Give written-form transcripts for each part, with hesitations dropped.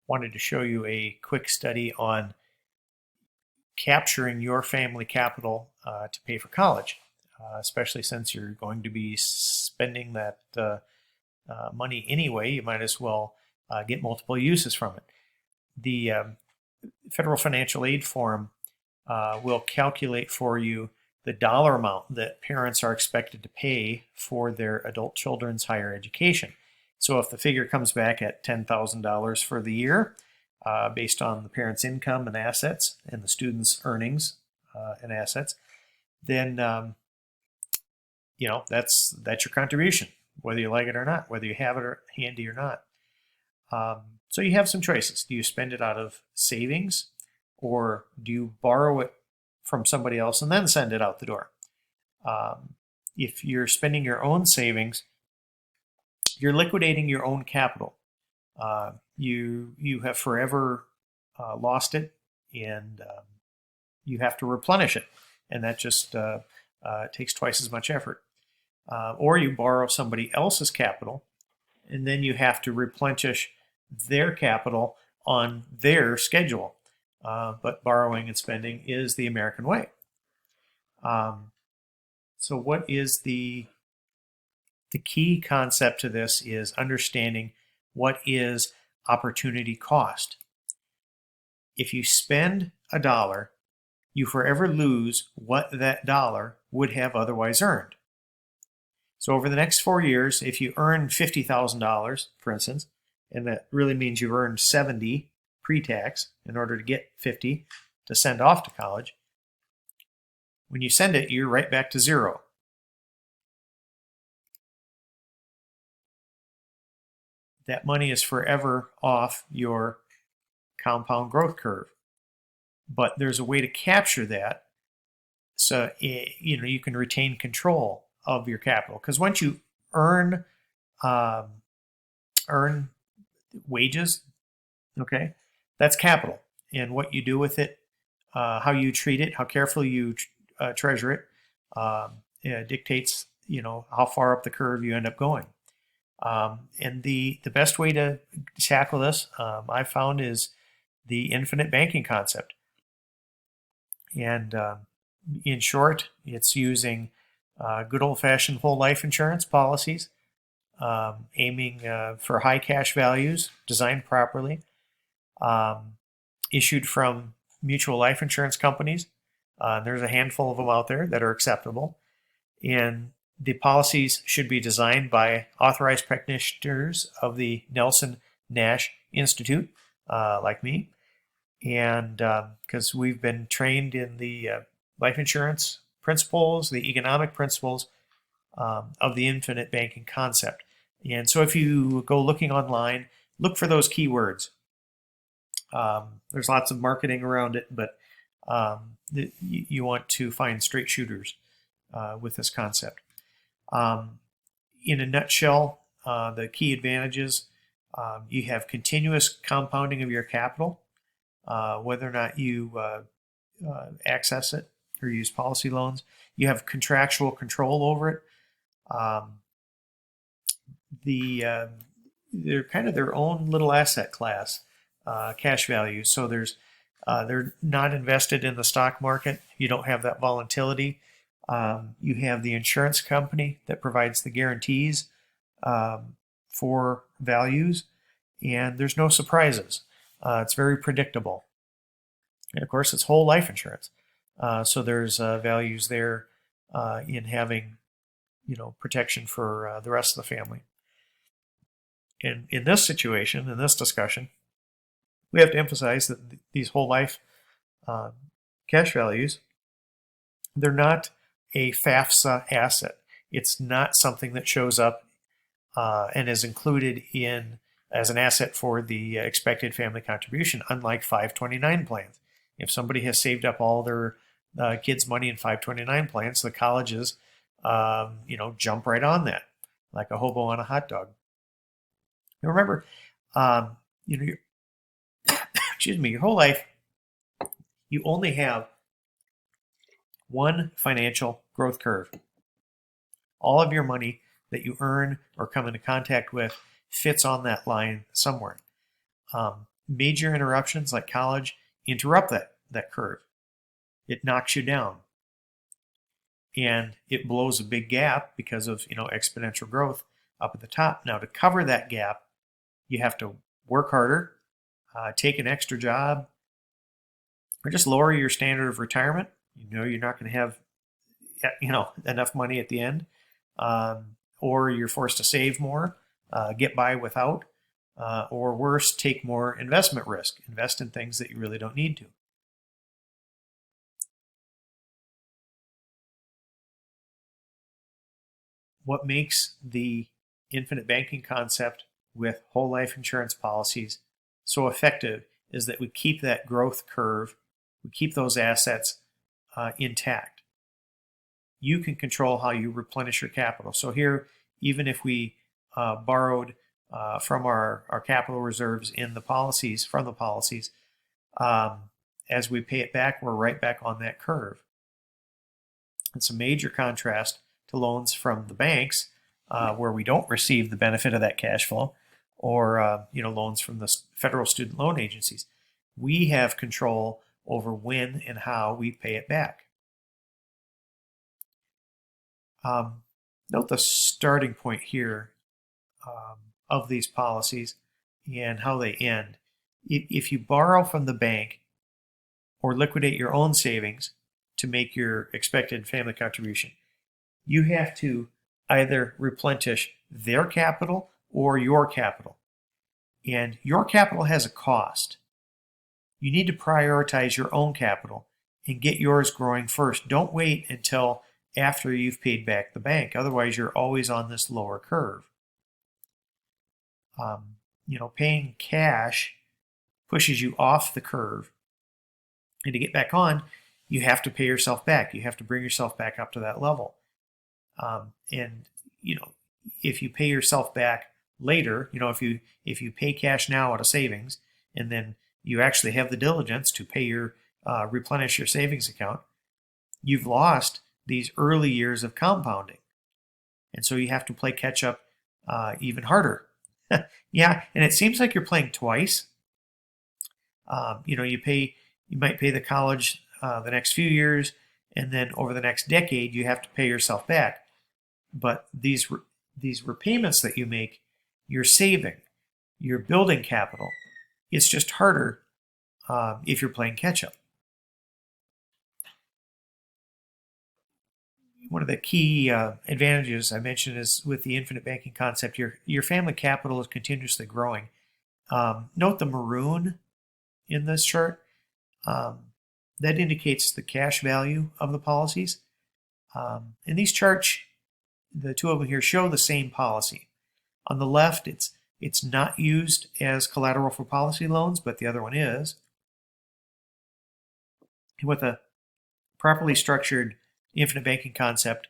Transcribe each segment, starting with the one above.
wanted to show you a quick study on capturing your family capital to pay for college, especially since you're going to be spending that money anyway. You might as well get multiple uses from it. The Federal Financial Aid Form will calculate for you the dollar amount that parents are expected to pay for their adult children's higher education. So if the figure comes back at $10,000 for the year, based on the parent's income and assets and the student's earnings and assets, then that's your contribution, whether you like it or not, whether you have it handy or not. So you have some choices. Do you spend it out of savings, or do you borrow it from somebody else and then send it out the door? If you're spending your own savings, you're liquidating your own capital. You have forever lost it, and you have to replenish it, and that just takes twice as much effort. Or you borrow somebody else's capital, and then you have to replenish their capital on their schedule. But borrowing and spending is the American way. So what is the key concept to this is understanding what is opportunity cost. If you spend $1, you forever lose what that dollar would have otherwise earned. So over the next 4 years, if you earn $50,000, for instance, and that really means you've earned 70 pre-tax in order to get 50 to send off to college, when you send it, you're right back to zero. That money is forever off your compound growth curve. But there's a way to capture that so you can retain control of your capital. Because once you earn wages, okay, that's capital. And what you do with it, how you treat it, how carefully you treasure it, dictates how far up the curve you end up going. And the best way to tackle this, I've found, is the infinite banking concept. And in short, it's using good old-fashioned whole life insurance policies, aiming for high cash values, designed properly, issued from mutual life insurance companies. There's a handful of them out there that are acceptable. And the policies should be designed by authorized practitioners of the Nelson Nash Institute, like me. And because we've been trained in the life insurance principles, the economic principles of the infinite banking concept. And so if you go looking online, look for those keywords. There's lots of marketing around it, but you want to find straight shooters with this concept. In a nutshell, the key advantages, you have continuous compounding of your capital, whether or not you access it or use policy loans. You have contractual control over it. They're kind of their own little asset class, cash value. So they're not invested in the stock market. You don't have that volatility. You have the insurance company that provides the guarantees for values, and there's no surprises. It's very predictable. And of course, it's whole life insurance. So there's values there in having, protection for the rest of the family. And in this situation, in this discussion, we have to emphasize that these whole life cash values, they're not a FAFSA asset. It's not something that shows up and is included in as an asset for the expected family contribution, unlike 529 plans. If somebody has saved up all their kids' money in 529 plans, the colleges, jump right on that, like a hobo on a hot dog. Now remember, your your whole life, you only have one financial growth curve. All of your money that you earn or come into contact with fits on that line somewhere. major interruptions like college interrupt that curve. It knocks you down, and it blows a big gap because of exponential growth up at the top. Now, to cover that gap, you have to work harder, take an extra job, or just lower your standard of retirement. You're not going to have enough money at the end, or you're forced to save more, get by without, or worse, take more investment risk, invest in things that you really don't need to. What makes the infinite banking concept with whole life insurance policies so effective is that we keep that growth curve, we keep those assets intact. You can control how you replenish your capital. So here, even if we borrowed from our capital reserves in the policies, from the policies, as we pay it back, we're right back on that curve. It's a major contrast to loans from the banks, where we don't receive the benefit of that cash flow, or loans from the federal student loan agencies. We have control over when and how we pay it back. Note the starting point here of these policies and how they end. If you borrow from the bank or liquidate your own savings to make your expected family contribution, you have to either replenish their capital or your capital. And your capital has a cost. You need to prioritize your own capital and get yours growing first. Don't wait until after you've paid back the bank. Otherwise, you're always on this lower curve. Paying cash pushes you off the curve. And to get back on, you have to pay yourself back. You have to bring yourself back up to that level. If you pay yourself back later, if you pay cash now out of savings, and then you actually have the diligence to pay replenish your savings account, you've lost these early years of compounding. And so you have to play catch up even harder. Yeah, and it seems like you're playing twice. You might pay the college the next few years, and then over the next decade, you have to pay yourself back. But these repayments that you make, you're saving, you're building capital. It's just harder if you're playing catch up. One of the key advantages I mentioned is with the infinite banking concept, your family capital is continuously growing. Note the maroon in this chart. That indicates the cash value of the policies. In these charts, the two of them here show the same policy. On the left, it's not used as collateral for policy loans, but the other one is. And with a properly structured infinite banking concept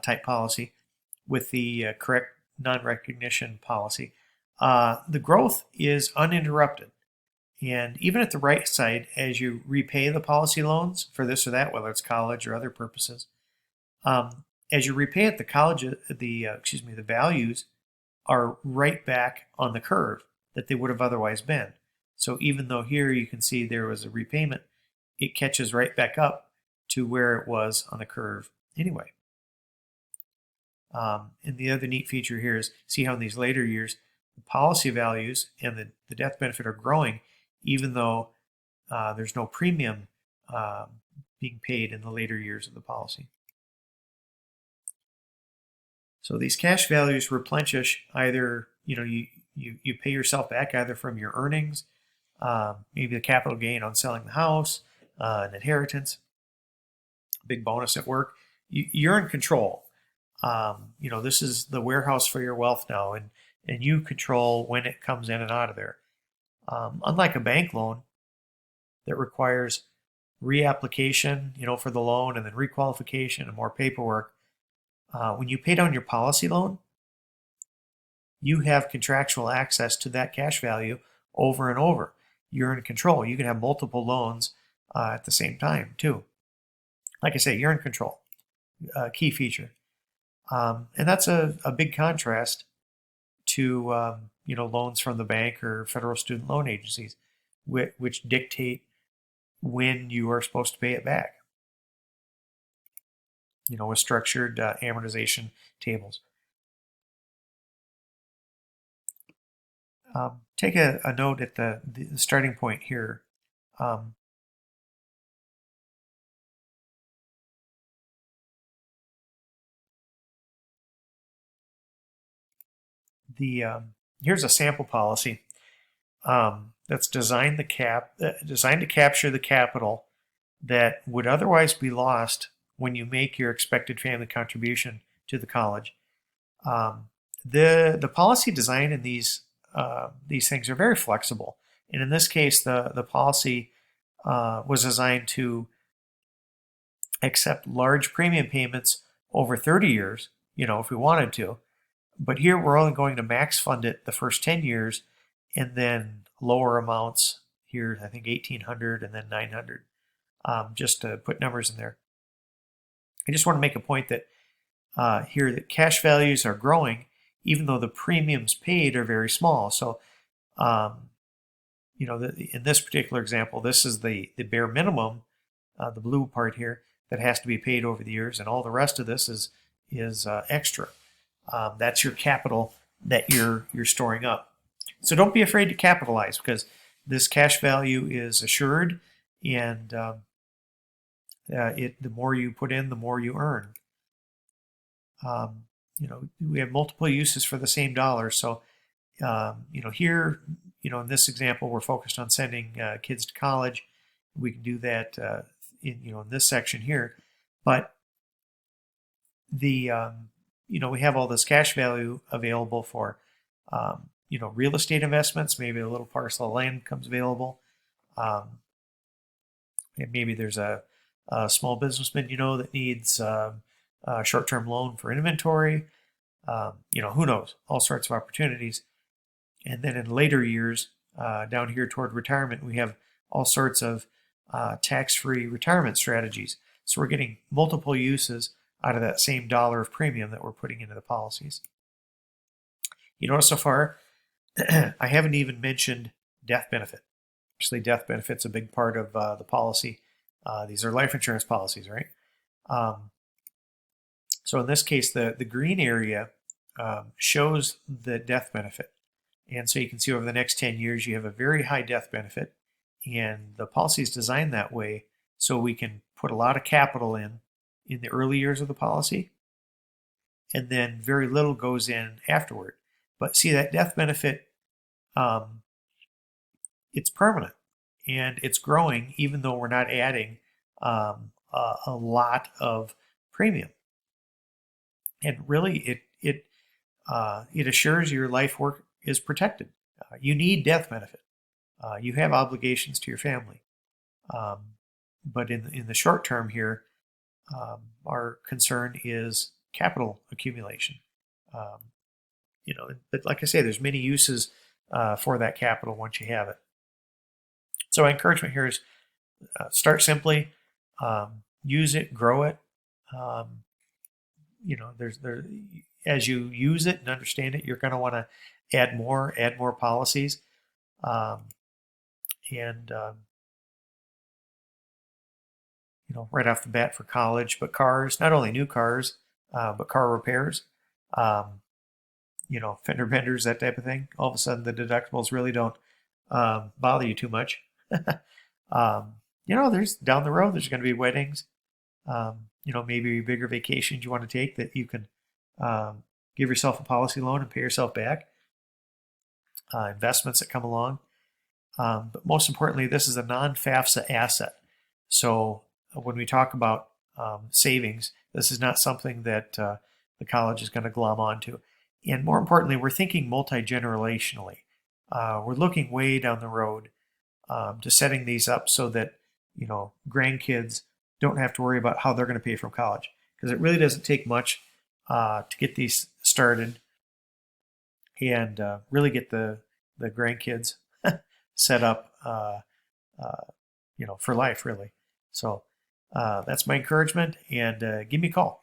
type policy with the correct non-recognition policy, the growth is uninterrupted. And even at the right side, as you repay the policy loans for this or that, whether it's college or other purposes, as you repay it, the values are right back on the curve that they would have otherwise been. So even though here you can see there was a repayment, it catches right back up to where it was on the curve anyway. And the other neat feature here is see how in these later years, the policy values and the death benefit are growing, even though there's no premium being paid in the later years of the policy. So these cash values replenish either, you pay yourself back either from your earnings, maybe the capital gain on selling the house, an inheritance, big bonus at work. You're in control. This is the warehouse for your wealth now, and you control when it comes in and out of there. Unlike a bank loan that requires reapplication, for the loan and then requalification and more paperwork, when you pay down your policy loan, you have contractual access to that cash value over and over. You're in control. You can have multiple loans at the same time, too. Like I say, you're in control. Key feature. And that's a big contrast to loans from the bank or federal student loan agencies, which dictate when you are supposed to pay it back. With structured amortization tables. Take a note at the starting point here. Here's a sample policy that's designed to capture the capital that would otherwise be lost when you make your expected family contribution to the college. The policy design in these things are very flexible, and in this case, the policy was designed to accept large premium payments over 30 years, if we wanted to. But here we're only going to max fund it the first 10 years, and then lower amounts here, I think 1,800 and then 900, just to put numbers in there. I just want to make a point that here that cash values are growing, even though the premiums paid are very small. So, in this particular example, this is the bare minimum, the blue part here, that has to be paid over the years, and all the rest of this is extra. That's your capital that you're storing up. So don't be afraid to capitalize, because this cash value is assured, and the more you put in, the more you earn. We have multiple uses for the same dollar. So, here, in this example, we're focused on sending kids to college. We can do that in this section here, but we have all this cash value available for, real estate investments. Maybe a little parcel of land comes available. And maybe there's a small businessman, that needs a short-term loan for inventory. Who knows? All sorts of opportunities. And then in later years, down here toward retirement, we have all sorts of tax-free retirement strategies. So we're getting multiple uses out of that same dollar of premium that we're putting into the policies. You notice so far, I haven't even mentioned death benefit. Actually, death benefit's a big part of the policy. These are life insurance policies, right? So in this case, the green area shows the death benefit. And so you can see over the next 10 years, you have a very high death benefit. And the policy is designed that way so we can put a lot of capital in the early years of the policy, and then very little goes in afterward. But see, that death benefit, it's permanent, and it's growing even though we're not adding a lot of premium. And really, it assures your life work is protected. You need death benefit. You have obligations to your family. But in the short term here, our concern is capital accumulation. But like I say, there's many uses for that capital once you have it. So my encouragement here is start simply, use it, grow it. As you use it and understand it, you're going to want to add more policies, right off the bat for college, but cars, not only new cars, but car repairs, fender benders, that type of thing. All of a sudden, the deductibles really don't bother you too much. There's down the road, there's going to be weddings, maybe bigger vacations you want to take that you can give yourself a policy loan and pay yourself back. Investments that come along. But most importantly, this is a non-FAFSA asset. So when we talk about savings, this is not something that the college is going to glom onto. And more importantly, we're thinking multi-generationally. We're looking way down the road to setting these up so that, grandkids don't have to worry about how they're going to pay for college. Because it really doesn't take much to get these started and really get the grandkids set up, for life, really. So that's my encouragement, and give me a call.